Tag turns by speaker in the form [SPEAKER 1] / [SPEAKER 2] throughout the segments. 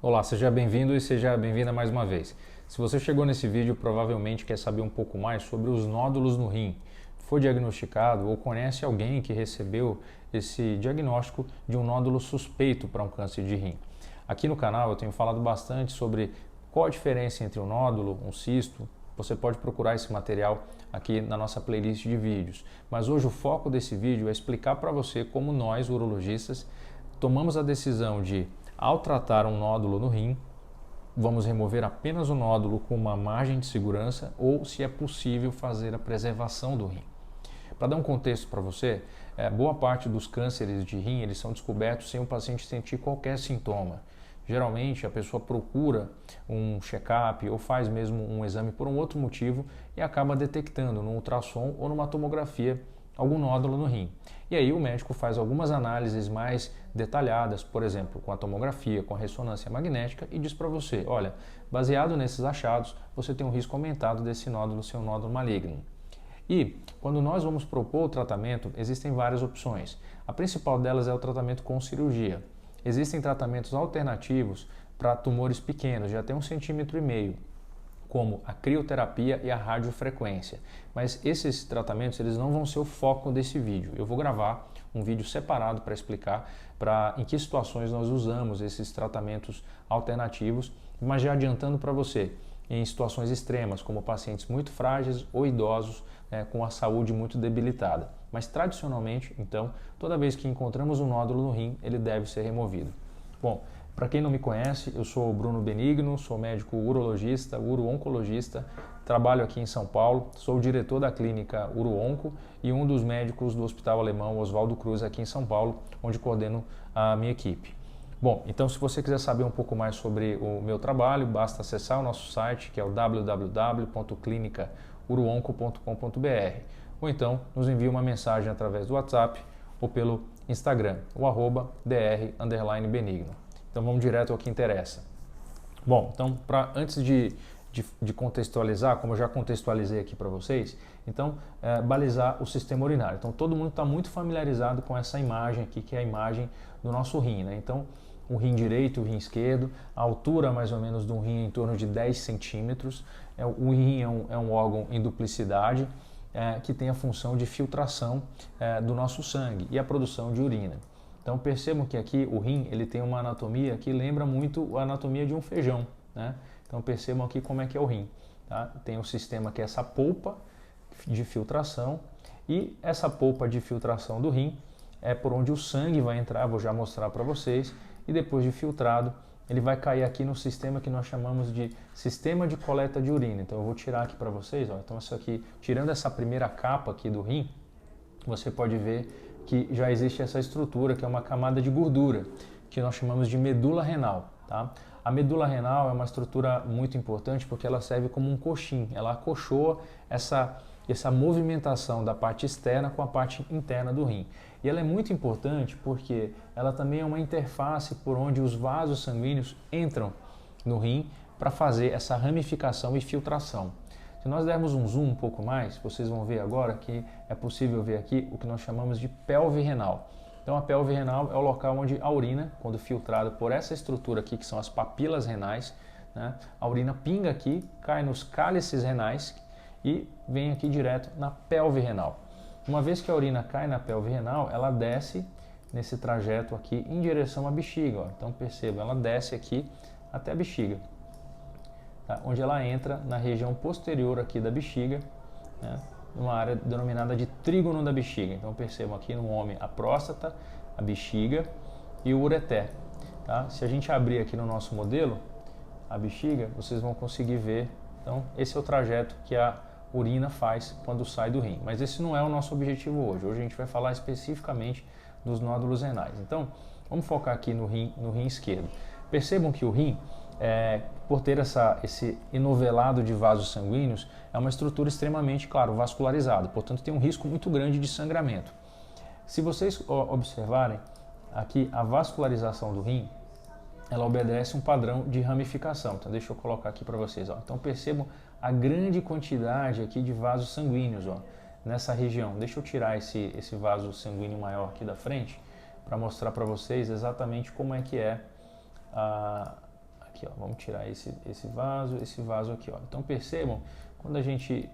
[SPEAKER 1] Olá, seja bem-vindo e seja bem-vinda mais uma vez. Se você chegou nesse vídeo, provavelmente quer saber um pouco mais sobre os nódulos no rim. Foi diagnosticado ou conhece alguém que recebeu esse diagnóstico de um nódulo suspeito para um câncer de rim. Aqui no canal eu tenho falado bastante sobre qual a diferença entre um nódulo, um cisto. Você pode procurar esse material aqui na nossa playlist de vídeos. Mas hoje o foco desse vídeo é explicar para você como nós, urologistas, tomamos a decisão de, ao tratar um nódulo no rim, vamos remover apenas o nódulo com uma margem de segurança ou se é possível fazer a preservação do rim. Para dar um contexto para você, boa parte dos cânceres de rim eles são descobertos sem o paciente sentir qualquer sintoma. Geralmente a pessoa procura um check-up ou faz mesmo um exame por um outro motivo e acaba detectando no ultrassom ou numa tomografia algum nódulo no rim. E aí o médico faz algumas análises mais detalhadas, por exemplo, com a tomografia, com a ressonância magnética e diz para você, olha, baseado nesses achados, você tem um risco aumentado desse nódulo ser um nódulo maligno. E quando nós vamos propor o tratamento, existem várias opções. A principal delas é o tratamento com cirurgia. Existem tratamentos alternativos para tumores pequenos, de até 1,5 cm, como a crioterapia e a radiofrequência. Mas esses tratamentos eles não vão ser o foco desse vídeo. Eu vou gravar um vídeo separado para explicar em que situações nós usamos esses tratamentos alternativos, mas já adiantando para você, em situações extremas, como pacientes muito frágeis ou idosos com a saúde muito debilitada. Mas tradicionalmente, então, toda vez que encontramos um nódulo no rim, ele deve ser removido. Bom, para quem não me conhece, eu sou o Bruno Benigno, sou médico urologista, uro-oncologista, trabalho aqui em São Paulo, sou o diretor da clínica Uro-Onco e um dos médicos do Hospital Alemão Oswaldo Cruz aqui em São Paulo, onde coordeno a minha equipe. Bom, então se você quiser saber um pouco mais sobre o meu trabalho, basta acessar o nosso site, que é o www.clinicauroonco.com.br, ou então nos envie uma mensagem através do WhatsApp ou pelo Instagram, o @dr_benigno. Então vamos direto ao que interessa. Bom, então antes de contextualizar, como eu já contextualizei aqui para vocês, então balizar o sistema urinário. Então todo mundo está muito familiarizado com essa imagem aqui, que é a imagem do nosso rim, né? Então o rim direito e o rim esquerdo, a altura mais ou menos de um rim é em torno de 10 centímetros. O rim é um órgão em duplicidade que tem a função de filtração do nosso sangue e a produção de urina. Então percebam que aqui o rim ele tem uma anatomia que lembra muito a anatomia de um feijão, né? Então percebam aqui como é que é o rim. Tá? Tem um sistema que é essa polpa de filtração e essa polpa de filtração do rim é por onde o sangue vai entrar, vou já mostrar para vocês, e depois de filtrado ele vai cair aqui no sistema que nós chamamos de sistema de coleta de urina. Então eu vou tirar aqui para vocês, ó. Então isso aqui, tirando essa primeira capa aqui do rim, você pode ver que já existe essa estrutura, que é uma camada de gordura, que nós chamamos de medula renal. Tá? A medula renal é uma estrutura muito importante porque ela serve como um coxim, ela acolchoa essa movimentação da parte externa com a parte interna do rim. E ela é muito importante porque ela também é uma interface por onde os vasos sanguíneos entram no rim para fazer essa ramificação e filtração. Se nós dermos um zoom um pouco mais, vocês vão ver agora que é possível ver aqui o que nós chamamos de pelve renal. Então a pelve renal é o local onde a urina, quando filtrada por essa estrutura aqui, que são as papilas renais, né, a urina pinga aqui, cai nos cálices renais e vem aqui direto na pelve renal. Uma vez que a urina cai na pelve renal, ela desce nesse trajeto aqui em direção à bexiga. Ó. Então percebam, ela desce aqui até a bexiga. Tá? Onde ela entra na região posterior aqui da bexiga, né? Numa área denominada de trígono da bexiga. Então percebam aqui no homem a próstata, a bexiga e o ureter. Tá? Se a gente abrir aqui no nosso modelo, a bexiga, vocês vão conseguir ver. Então esse é o trajeto que a urina faz quando sai do rim. Mas esse não é o nosso objetivo hoje. Hoje a gente vai falar especificamente dos nódulos renais. Então vamos focar aqui no rim esquerdo. Percebam que o rim, por ter esse enovelado de vasos sanguíneos, é uma estrutura extremamente, claro, vascularizada, portanto tem um risco muito grande de sangramento. Se vocês observarem aqui a vascularização do rim, ela obedece um padrão de ramificação. Então deixa eu colocar aqui para vocês. Ó. Então percebam a grande quantidade aqui de vasos sanguíneos nessa região. Deixa eu tirar esse vaso sanguíneo maior aqui da frente para mostrar para vocês exatamente como é que é a aqui, ó, vamos tirar esse vaso aqui, ó. Então percebam, quando a gente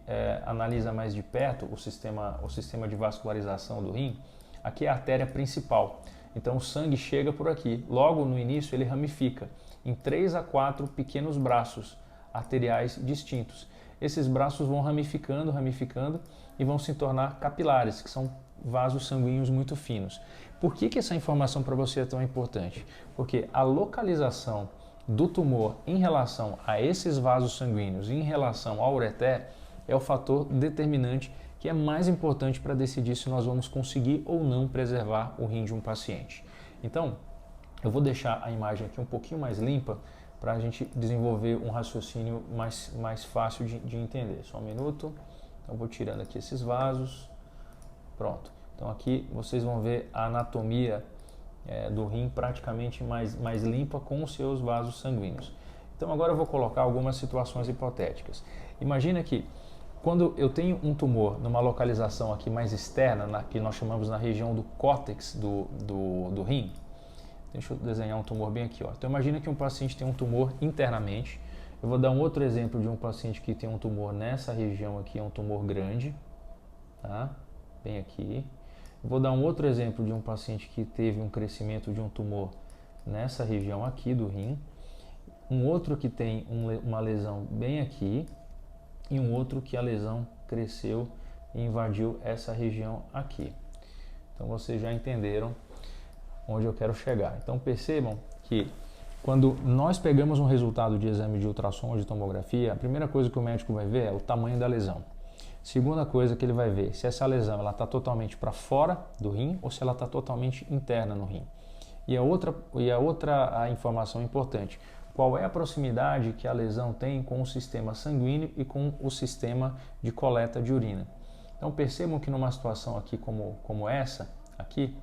[SPEAKER 1] analisa mais de perto o sistema de vascularização do rim, aqui é a artéria principal. Então o sangue chega por aqui. Logo no início ele ramifica em 3 a 4 pequenos braços arteriais distintos. Esses braços vão ramificando e vão se tornar capilares, que são vasos sanguíneos muito finos. Por que essa informação para você é tão importante? Porque a localização do tumor em relação a esses vasos sanguíneos, em relação ao ureter, é o fator determinante que é mais importante para decidir se nós vamos conseguir ou não preservar o rim de um paciente. Então, eu vou deixar a imagem aqui um pouquinho mais limpa para a gente desenvolver um raciocínio mais fácil de entender. Só um minuto. Então, vou tirando aqui esses vasos. Pronto. Então, aqui vocês vão ver a anatomia do rim praticamente mais limpa com os seus vasos sanguíneos. Então, agora eu vou colocar algumas situações hipotéticas. Imagina que quando eu tenho um tumor numa localização aqui mais externa, que nós chamamos na região do córtex do rim, deixa eu desenhar um tumor bem aqui, ó. Então imagina que um paciente tem um tumor internamente. Eu vou dar um outro exemplo de um paciente que tem um tumor nessa região aqui, é um tumor grande, tá? Bem aqui. Eu vou dar um outro exemplo de um paciente que teve um crescimento de um tumor nessa região aqui do rim. Um outro que tem uma lesão bem aqui. E um outro que a lesão cresceu e invadiu essa região aqui. Então vocês já entenderam onde eu quero chegar. Então percebam que quando nós pegamos um resultado de exame de ultrassom ou de tomografia, a primeira coisa que o médico vai ver é o tamanho da lesão. Segunda coisa que ele vai ver se essa lesão está totalmente para fora do rim ou se ela está totalmente interna no rim. E a outra informação importante, qual é a proximidade que a lesão tem com o sistema sanguíneo e com o sistema de coleta de urina. Então percebam que numa situação aqui como essa, aqui,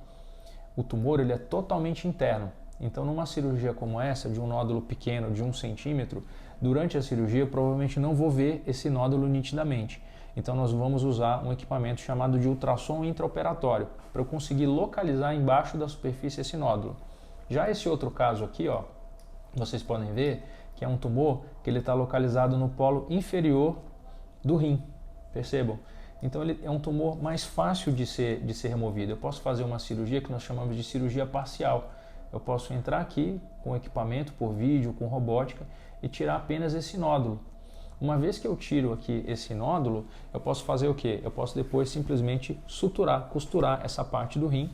[SPEAKER 1] o tumor ele é totalmente interno. Então numa cirurgia como essa, de um nódulo pequeno de 1 centímetro, durante a cirurgia eu provavelmente não vou ver esse nódulo nitidamente. Então nós vamos usar um equipamento chamado de ultrassom intraoperatório, para eu conseguir localizar embaixo da superfície esse nódulo. Já esse outro caso aqui, ó, vocês podem ver que é um tumor que ele está localizado no polo inferior do rim, percebam? Então ele é um tumor mais fácil de ser removido. Eu posso fazer uma cirurgia que nós chamamos de cirurgia parcial. Eu posso entrar aqui com equipamento, por vídeo, com robótica e tirar apenas esse nódulo. Uma vez que eu tiro aqui esse nódulo, eu posso fazer o quê? Eu posso depois simplesmente suturar, costurar essa parte do rim,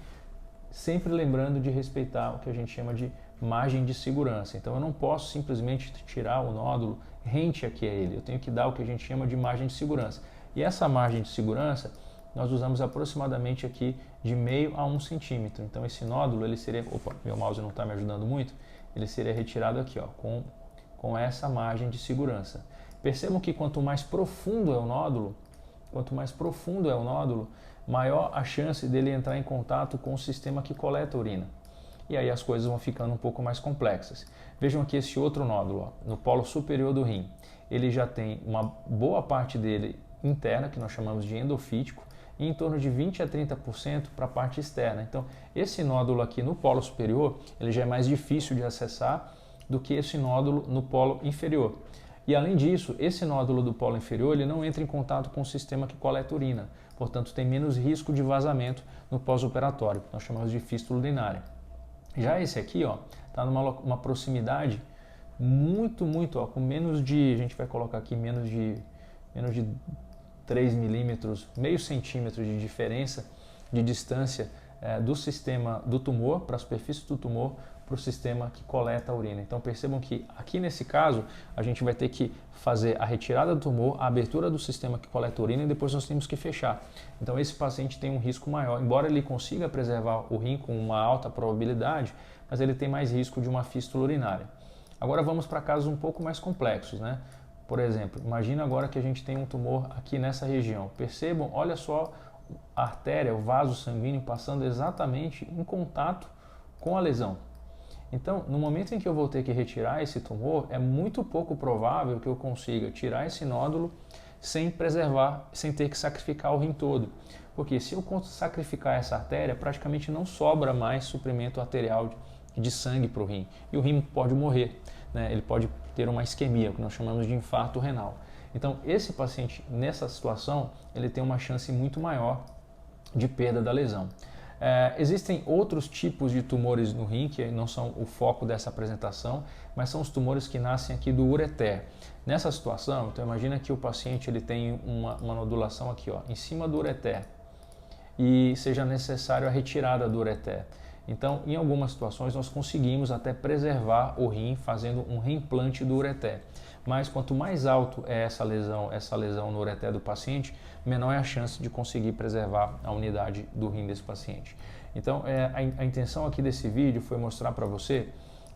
[SPEAKER 1] sempre lembrando de respeitar o que a gente chama de margem de segurança. Então eu não posso simplesmente tirar o nódulo rente aqui a ele, eu tenho que dar o que a gente chama de margem de segurança. E essa margem de segurança nós usamos aproximadamente aqui de meio a 1 centímetro. Então esse nódulo ele seria, opa, meu mouse não está me ajudando muito, ele seria retirado aqui, ó, com essa margem de segurança. Percebam que quanto mais profundo é o nódulo, maior a chance dele entrar em contato com o sistema que coleta a urina. E aí as coisas vão ficando um pouco mais complexas. Vejam aqui esse outro nódulo, ó, no polo superior do rim. Ele já tem uma boa parte dele interna, que nós chamamos de endofítico, e em torno de 20 a 30% para a parte externa. Então, esse nódulo aqui no polo superior, ele já é mais difícil de acessar do que esse nódulo no polo inferior. E além disso, esse nódulo do polo inferior, ele não entra em contato com o sistema que coleta urina. Portanto, tem menos risco de vazamento no pós-operatório, que nós chamamos de fístula urinária. Já esse aqui, ó, está numa proximidade muito, ó, com menos de, a gente vai colocar aqui menos de 3 milímetros, meio centímetro de diferença de distância do sistema do tumor, para a superfície do tumor, para o sistema que coleta a urina. Então percebam que aqui nesse caso a gente vai ter que fazer a retirada do tumor, a abertura do sistema que coleta a urina e depois nós temos que fechar. Então esse paciente tem um risco maior, embora ele consiga preservar o rim com uma alta probabilidade, mas ele tem mais risco de uma fístula urinária. Agora vamos para casos um pouco mais complexos, né? Por exemplo, imagina agora que a gente tem um tumor aqui nessa região. Percebam, olha só a artéria, o vaso sanguíneo passando exatamente em contato com a lesão. Então, no momento em que eu vou ter que retirar esse tumor, é muito pouco provável que eu consiga tirar esse nódulo sem preservar, sem ter que sacrificar o rim todo. Porque se eu sacrificar essa artéria, praticamente não sobra mais suprimento arterial de sangue para o rim. E o rim pode morrer. né, ele pode ter uma isquemia, que nós chamamos de infarto renal. Então, esse paciente, nessa situação, ele tem uma chance muito maior de perda da lesão. Existem outros tipos de tumores no rim, que não são o foco dessa apresentação, mas são os tumores que nascem aqui do ureter. Nessa situação, então imagina que o paciente ele tem uma nodulação aqui, ó, em cima do ureter, e seja necessário a retirada do ureter. Então, em algumas situações, nós conseguimos até preservar o rim fazendo um reimplante do ureter. Mas quanto mais alto é essa lesão no ureter do paciente, menor é a chance de conseguir preservar a unidade do rim desse paciente. Então, a intenção aqui desse vídeo foi mostrar para você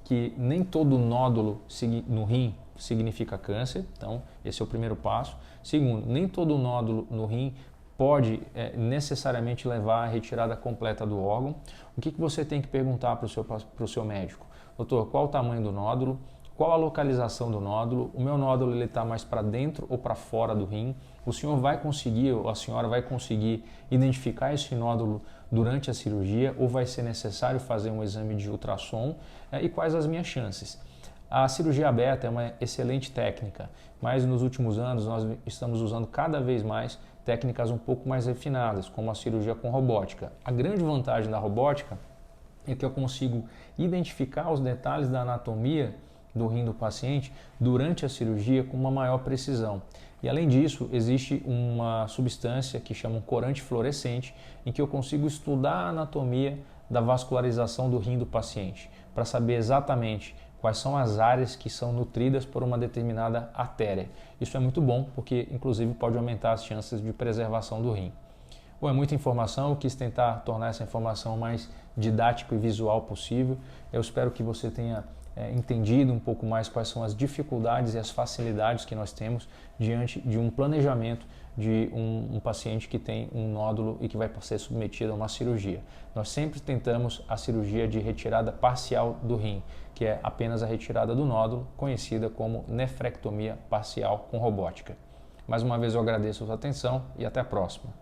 [SPEAKER 1] que nem todo nódulo no rim significa câncer. Então, esse é o primeiro passo. Segundo, nem todo nódulo no rim pode necessariamente levar à retirada completa do órgão. O que você tem que perguntar para o seu médico? Doutor, qual o tamanho do nódulo? Qual a localização do nódulo? O meu nódulo está mais para dentro ou para fora do rim? O senhor vai conseguir, ou a senhora vai conseguir identificar esse nódulo durante a cirurgia ou vai ser necessário fazer um exame de ultrassom? E quais as minhas chances? A cirurgia aberta é uma excelente técnica, mas nos últimos anos nós estamos usando cada vez mais técnicas um pouco mais refinadas, como a cirurgia com robótica. A grande vantagem da robótica é que eu consigo identificar os detalhes da anatomia do rim do paciente durante a cirurgia com uma maior precisão. E além disso, existe uma substância que chama um corante fluorescente, em que eu consigo estudar a anatomia da vascularização do rim do paciente, para saber exatamente quais são as áreas que são nutridas por uma determinada artéria. Isso é muito bom, porque inclusive pode aumentar as chances de preservação do rim. Bom, é muita informação, eu quis tentar tornar essa informação mais didática e visual possível. Eu espero que você tenha entendido um pouco mais quais são as dificuldades e as facilidades que nós temos diante de um planejamento de um paciente que tem um nódulo e que vai ser submetido a uma cirurgia. Nós sempre tentamos a cirurgia de retirada parcial do rim, que é apenas a retirada do nódulo, conhecida como nefrectomia parcial com robótica. Mais uma vez eu agradeço a sua atenção e até a próxima.